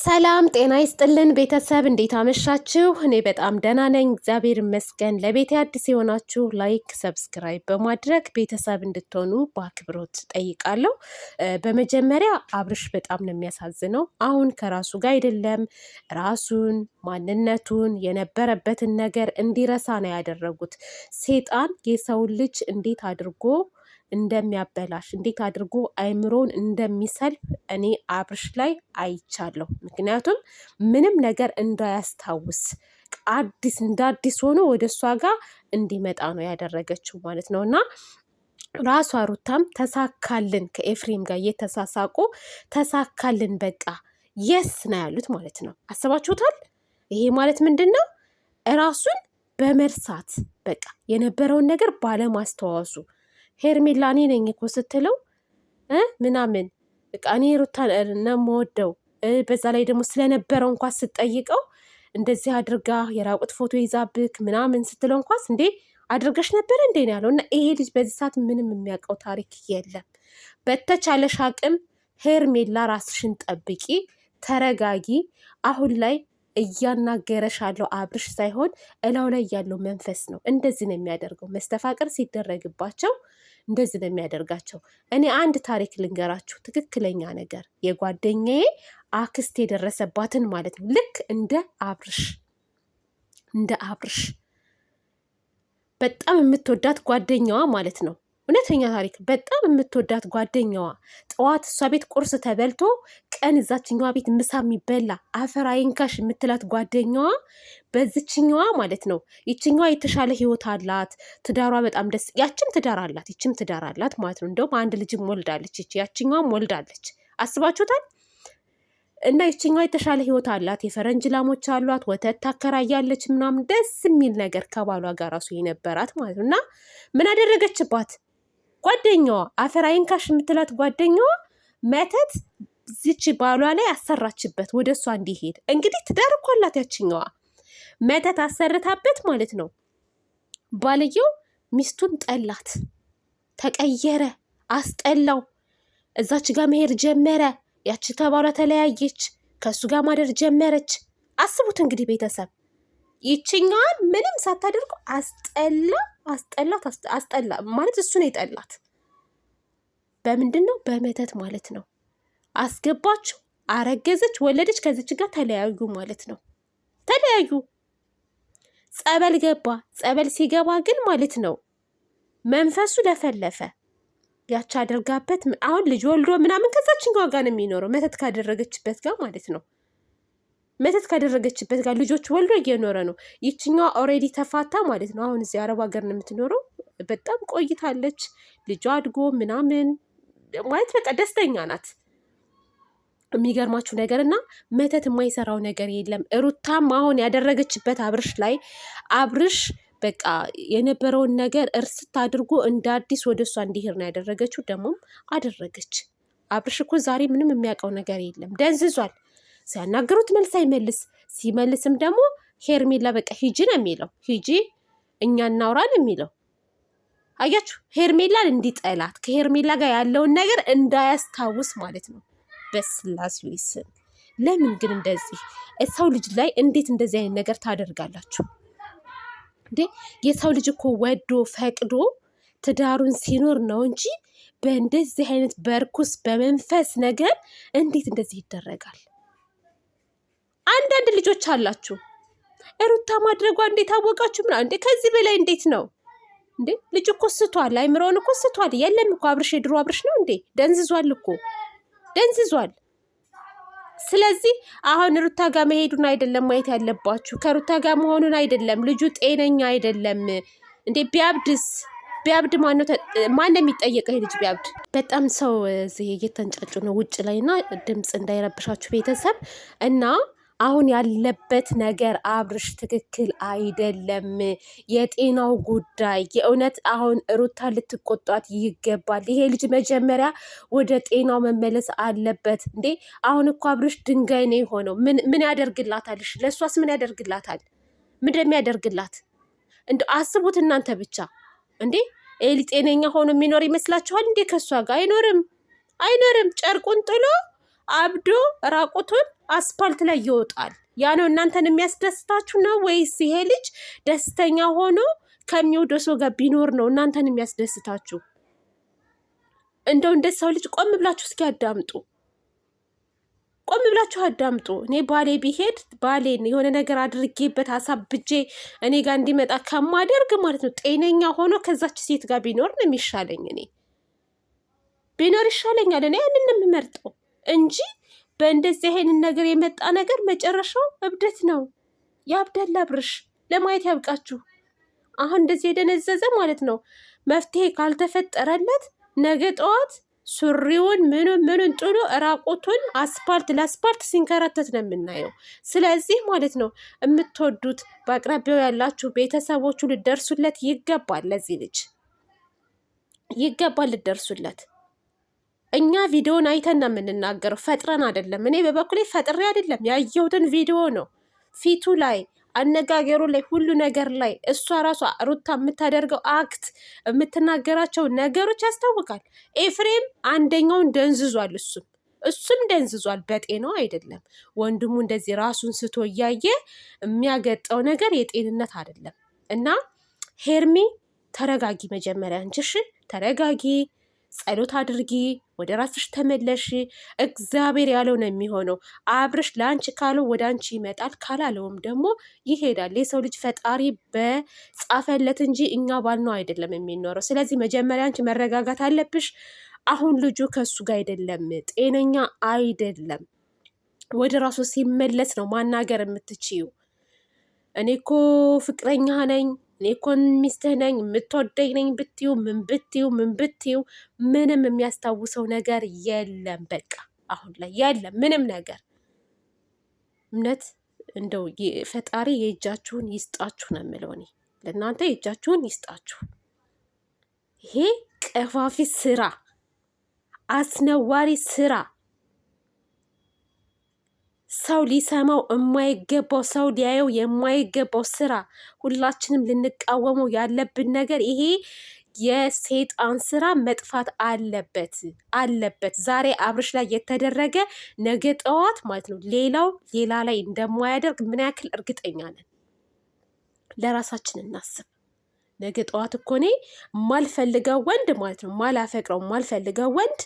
ሰላም ጤና ይስጥልን ቤተሰብ እንዴት አመሻችሁ? እኔ በጣም ደህና ነኝ፣ እግዚአብሔር ይመስገን። ለቤቴ አዲስ የሆናችሁ ላይክ፣ ሰብስክራይብ በማድረግ ቤተሰብ እንድትሆኑ በአክብሮት ጠይቃለሁ። በመጀመሪያ አብርሽ በጣም ነው የሚያሳዝነው። አሁን ከራሱ ጋር አይደለም፣ ራሱን ማንነቱን የነበረበትን ነገር እንዲረሳ ነው ያደረጉት። ሴጣን የሰውን ልጅ እንዴት አድርጎ እንደሚያበላሽ እንዴት አድርጎ አይምሮን እንደሚሰልብ እኔ አብርሽ ላይ አይቻለሁ። ምክንያቱም ምንም ነገር እንዳያስታውስ እንደ አዲስ ሆኖ ወደ እሷ ጋር እንዲመጣ ነው ያደረገችው ማለት ነው። እና ራሷ ሩታም ተሳካልን ከኤፍሬም ጋር እየተሳሳቁ ተሳካልን በቃ የስ ነው ያሉት ማለት ነው። አስባችሁታል? ይሄ ማለት ምንድን ነው? እራሱን በመርሳት በቃ የነበረውን ነገር ባለማስተዋሱ ሄርሜላ እኔ ነኝ እኮ ስትለው ምናምን በቃ እኔ ሩታ ነው የምወደው። በዛ ላይ ደግሞ ስለነበረው እንኳን ስትጠይቀው እንደዚህ አድርጋ የራቁት ፎቶ ይዛብክ ምናምን ስትለው እንኳን እንዴ አድርገሽ ነበር እንዴ ነው ያለው። እና ይሄ ልጅ በዚህ ሰዓት ምንም የሚያውቀው ታሪክ የለም። በተቻለሽ አቅም ሄርሜላ ራስሽን ጠብቂ፣ ተረጋጊ። አሁን ላይ እያናገረሽ ያለው አብርሽ ሳይሆን እላው ላይ ያለው መንፈስ ነው። እንደዚህ ነው የሚያደርገው። መስተፋቅር ሲደረግባቸው እንደዚህ ነው የሚያደርጋቸው። እኔ አንድ ታሪክ ልንገራችሁ፣ ትክክለኛ ነገር የጓደኛዬ አክስት የደረሰባትን ማለት ነው። ልክ እንደ አብርሽ በጣም የምትወዳት ጓደኛዋ ማለት ነው። እውነተኛ ታሪክ። በጣም የምትወዳት ጓደኛዋ ጠዋት እሷ ቤት ቁርስ ተበልቶ ቀን እዛችኛዋ ቤት ምሳ የሚበላ አፈር አይንካሽ የምትላት ጓደኛዋ በዝችኛዋ ማለት ነው። ይችኛዋ የተሻለ ህይወት አላት፣ ትዳሯ በጣም ደስ፣ ያችም ትዳር አላት፣ ይችም ትዳር አላት ማለት ነው። እንደውም አንድ ልጅም ወልዳለች፣ ያችኛዋም ወልዳለች። አስባችሁታል? እና ይችኛዋ የተሻለ ህይወት አላት፣ የፈረንጅ ላሞች አሏት፣ ወተት ታከራያለች ምናምን፣ ደስ የሚል ነገር ከባሏ ጋር ራሱ የነበራት ማለት ነው። እና ምን አደረገችባት? ጓደኛዋ አፈር አይንካሽ የምትላት ጓደኛዋ መተት ዝች ባሏ ላይ አሰራችበት ወደ እሷ እንዲሄድ። እንግዲህ ትዳር እኮ አላት ያችኛዋ፣ መተት አሰርታበት ማለት ነው። ባልየው ሚስቱን ጠላት፣ ተቀየረ፣ አስጠላው። እዛች ጋር መሄድ ጀመረ። ያቺ ከባሏ ተለያየች፣ ከእሱ ጋር ማደር ጀመረች። አስቡት እንግዲህ ቤተሰብ፣ ይችኛዋን ምንም ሳታደርጉ አስጠላ ማለት እሱ ነው የጠላት። በምንድን ነው? በመተት ማለት ነው። አስገባችው፣ አረገዘች፣ ወለደች፣ ከዚች ጋር ተለያዩ ማለት ነው። ተለያዩ። ጸበል ገባ። ጸበል ሲገባ ግን ማለት ነው መንፈሱ ለፈለፈ። ያቺ አድርጋበት አሁን ልጅ ወልዶ ምናምን ከዛችኛዋ ጋር ነው የሚኖረው፣ መተት ካደረገችበት ጋር ማለት ነው። መተት ካደረገችበት ጋር ልጆች ወልዶ እየኖረ ነው። ይችኛዋ ኦልሬዲ ተፋታ ማለት ነው። አሁን እዚህ አረብ ሀገር ነው የምትኖረው። በጣም ቆይታለች። ልጇ አድጎ ምናምን ማለት በቃ ደስተኛ ናት። የሚገርማችሁ ነገር እና መተት የማይሰራው ነገር የለም። ሩታም አሁን ያደረገችበት አብርሽ ላይ አብርሽ በቃ የነበረውን ነገር እርስት አድርጎ እንደ አዲስ ወደ እሷ እንዲሄድ ነው ያደረገችው። ደግሞም አደረገች። አብርሽ እኮ ዛሬ ምንም የሚያውቀው ነገር የለም። ደንዝዟል። ሲያናገሩት መልስ አይመልስ፣ ሲመልስም ደግሞ ሄርሜላ በቃ ሂጂ ነው የሚለው። ሂጂ እኛ እናውራን የሚለው አያችሁ። ሄርሜላን እንዲጠላት ከሄርሜላ ጋር ያለውን ነገር እንዳያስታውስ ማለት ነው። በስላሴ ስም ለምን ግን እንደዚህ ሰው ልጅ ላይ እንዴት እንደዚህ አይነት ነገር ታደርጋላችሁ እንዴ? የሰው ልጅ እኮ ወዶ ፈቅዶ ትዳሩን ሲኖር ነው እንጂ በእንደዚህ አይነት በርኩስ በመንፈስ ነገር እንዴት እንደዚህ ይደረጋል? አንዳንድ ልጆች አላችሁ ሩታ ማድረጓ እንዴት አወቃችሁ? ምና እንዴ ከዚህ በላይ እንዴት ነው እንዴ? ልጅ እኮ ስቷል፣ አይምሮውን እኮ ስቷል። የለም እኮ አብርሽ የድሮ አብርሽ ነው እንዴ? ደንዝዟል እኮ ደንዝዟል። ስለዚህ አሁን ሩታ ጋር መሄዱን አይደለም ማየት ያለባችሁ፣ ከሩታ ጋር መሆኑን አይደለም። ልጁ ጤነኛ አይደለም እንዴ? ቢያብድ ማን ነው የሚጠየቀው? ይሄ ልጅ ቢያብድ። በጣም ሰው እዚህ እየተንጫጩ ነው ውጭ ላይ እና ድምፅ እንዳይረብሻችሁ ቤተሰብ። እና አሁን ያለበት ነገር አብርሽ ትክክል አይደለም። የጤናው ጉዳይ የእውነት አሁን ሩታ ልትቆጧት ይገባል። ይሄ ልጅ መጀመሪያ ወደ ጤናው መመለስ አለበት። እንዴ አሁን እኮ አብርሽ ድንጋይ ነው የሆነው። ምን ያደርግላታል? ለእሷስ ምን ያደርግላታል? ምን እንደሚያደርግላት እንደ አስቡት እናንተ ብቻ። እንዴ ኤሊ ጤነኛ ሆኖ የሚኖር ይመስላችኋል እንዴ? ከእሷ ጋር አይኖርም። ጨርቁን ጥሎ አብዶ ራቁቱን አስፓልት ላይ ይወጣል። ያ ነው እናንተን የሚያስደስታችሁ ነው ወይስ ይሄ ልጅ ደስተኛ ሆኖ ከሚወደው ሰው ጋር ቢኖር ነው እናንተን የሚያስደስታችሁ? እንደው እንደ ሰው ልጅ ቆም ብላችሁ እስኪ አዳምጡ። ቆም ብላችሁ አዳምጡ። እኔ ባሌ ቢሄድ ባሌን የሆነ ነገር አድርጌበት አሳብጄ እኔ ጋር እንዲመጣ ከማደርግ ማለት ነው ጤነኛ ሆኖ ከዛች ሴት ጋር ቢኖር ነው የሚሻለኝ። እኔ ቢኖር ይሻለኛል። እኔ ያንን የምመርጠው እንጂ በእንደዚህ አይነት ነገር የመጣ ነገር መጨረሻው እብደት ነው። ያብዳል። አብርሽ ለማየት ያብቃችሁ። አሁን እንደዚህ የደነዘዘ ማለት ነው መፍትሄ ካልተፈጠረለት ነገ ጠዋት ሱሪውን ምኑን ጥሎ ራቁቱን አስፓልት ለአስፓልት ሲንከራተት ነው የምናየው። ስለዚህ ማለት ነው የምትወዱት በአቅራቢያው ያላችሁ ቤተሰቦቹ ልደርሱለት ይገባል። ለዚህ ልጅ ይገባል ልደርሱለት። እኛ ቪዲዮን አይተን ነው የምንናገረው፣ ፈጥረን አይደለም። እኔ በበኩሌ ፈጥሬ አይደለም ያየሁትን ቪዲዮ ነው። ፊቱ ላይ አነጋገሩ ላይ ሁሉ ነገር ላይ እሷ ራሷ ሩታ የምታደርገው አክት የምትናገራቸው ነገሮች ያስታውቃል። ኤፍሬም አንደኛውን ደንዝዟል፣ እሱም ደንዝዟል። በጤናው አይደለም። ወንድሙ እንደዚህ ራሱን ስቶ እያየ የሚያገጠው ነገር የጤንነት አይደለም። እና ሄርሚ ተረጋጊ፣ መጀመሪያ እንችሽ ተረጋጊ፣ ጸሎት አድርጊ፣ ወደ ራስሽ ተመለሽ። እግዚአብሔር ያለው ነው የሚሆነው። አብርሽ ለአንቺ ካለው ወደ አንቺ ይመጣል፣ ካላለውም ደግሞ ይሄዳል። የሰው ልጅ ፈጣሪ በጻፈለት እንጂ እኛ ባልነው አይደለም የሚኖረው። ስለዚህ መጀመሪያ አንቺ መረጋጋት አለብሽ። አሁን ልጁ ከሱ ጋር አይደለም፣ ጤነኛ አይደለም። ወደ ራሱ ሲመለስ ነው ማናገር የምትችይው። እኔ እኮ ፍቅረኛ ነኝ፣ እኔ እኮ ሚስትህ ነኝ፣ የምትወደኝ ነኝ ብትዩ ምን ብትዩ ምንም የሚያስታውሰው ነገር የለም። በቃ አሁን ላይ የለም ምንም ነገር። እምነት እንደው ፈጣሪ የእጃችሁን ይስጣችሁ ነው የምለው እኔ ለእናንተ፣ የእጃችሁን ይስጣችሁ። ይሄ ቀፋፊ ስራ፣ አስነዋሪ ስራ፣ ሰው ሊሰማው የማይገባው ሰው ሊያየው የማይገባው ስራ፣ ሁላችንም ልንቃወመው ያለብን ነገር ይሄ የሰይጣን ስራ መጥፋት አለበት። ዛሬ አብርሽ ላይ የተደረገ ነገ ጠዋት ማለት ነው ሌላ ላይ እንደማያደርግ ምን ያክል እርግጠኛ ነን? ለራሳችን እናስብ። ነገ ጠዋት እኮ እኔ ማልፈልገው ወንድ ማለት ነው ማላፈቅረው ማልፈልገው ወንድ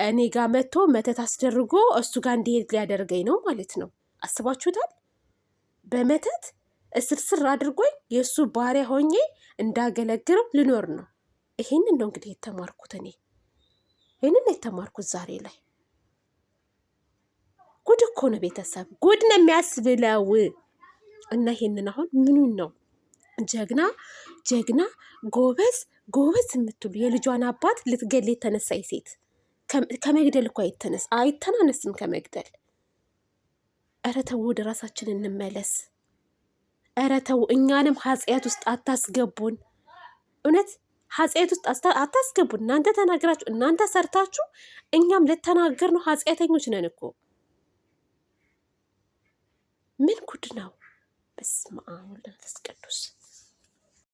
እኔ ጋር መጥቶ መተት አስደርጎ እሱ ጋር እንዲሄድ ሊያደርገኝ ነው ማለት ነው። አስባችሁታል? በመተት እስርስር አድርጎኝ የእሱ ባሪያ ሆኜ እንዳገለግለው ልኖር ነው። ይሄንን ነው እንግዲህ የተማርኩት እኔ ይሄንን የተማርኩት ዛሬ ላይ። ጉድ እኮ ነው ቤተሰብ፣ ጉድ ነው የሚያስብለው። እና ይሄንን አሁን ምኑን ነው ጀግና ጎበዝ የምትሉ የልጇን አባት ልትገል የተነሳ ሴት ከመግደል እኮ አይተናነስም ከመግደል። ኧረ ተው ወደ ራሳችን እንመለስ። ኧረ ተው እኛንም ኃጢአት ውስጥ አታስገቡን። እውነት ኃጢአት ውስጥ አታስገቡን። እናንተ ተናግራችሁ እናንተ ሰርታችሁ እኛም ልተናገር ነው ኃጢአተኞች ነን እኮ። ምን ጉድ ነው! በስመ አብ ወወልድ ወመንፈስ ቅዱስ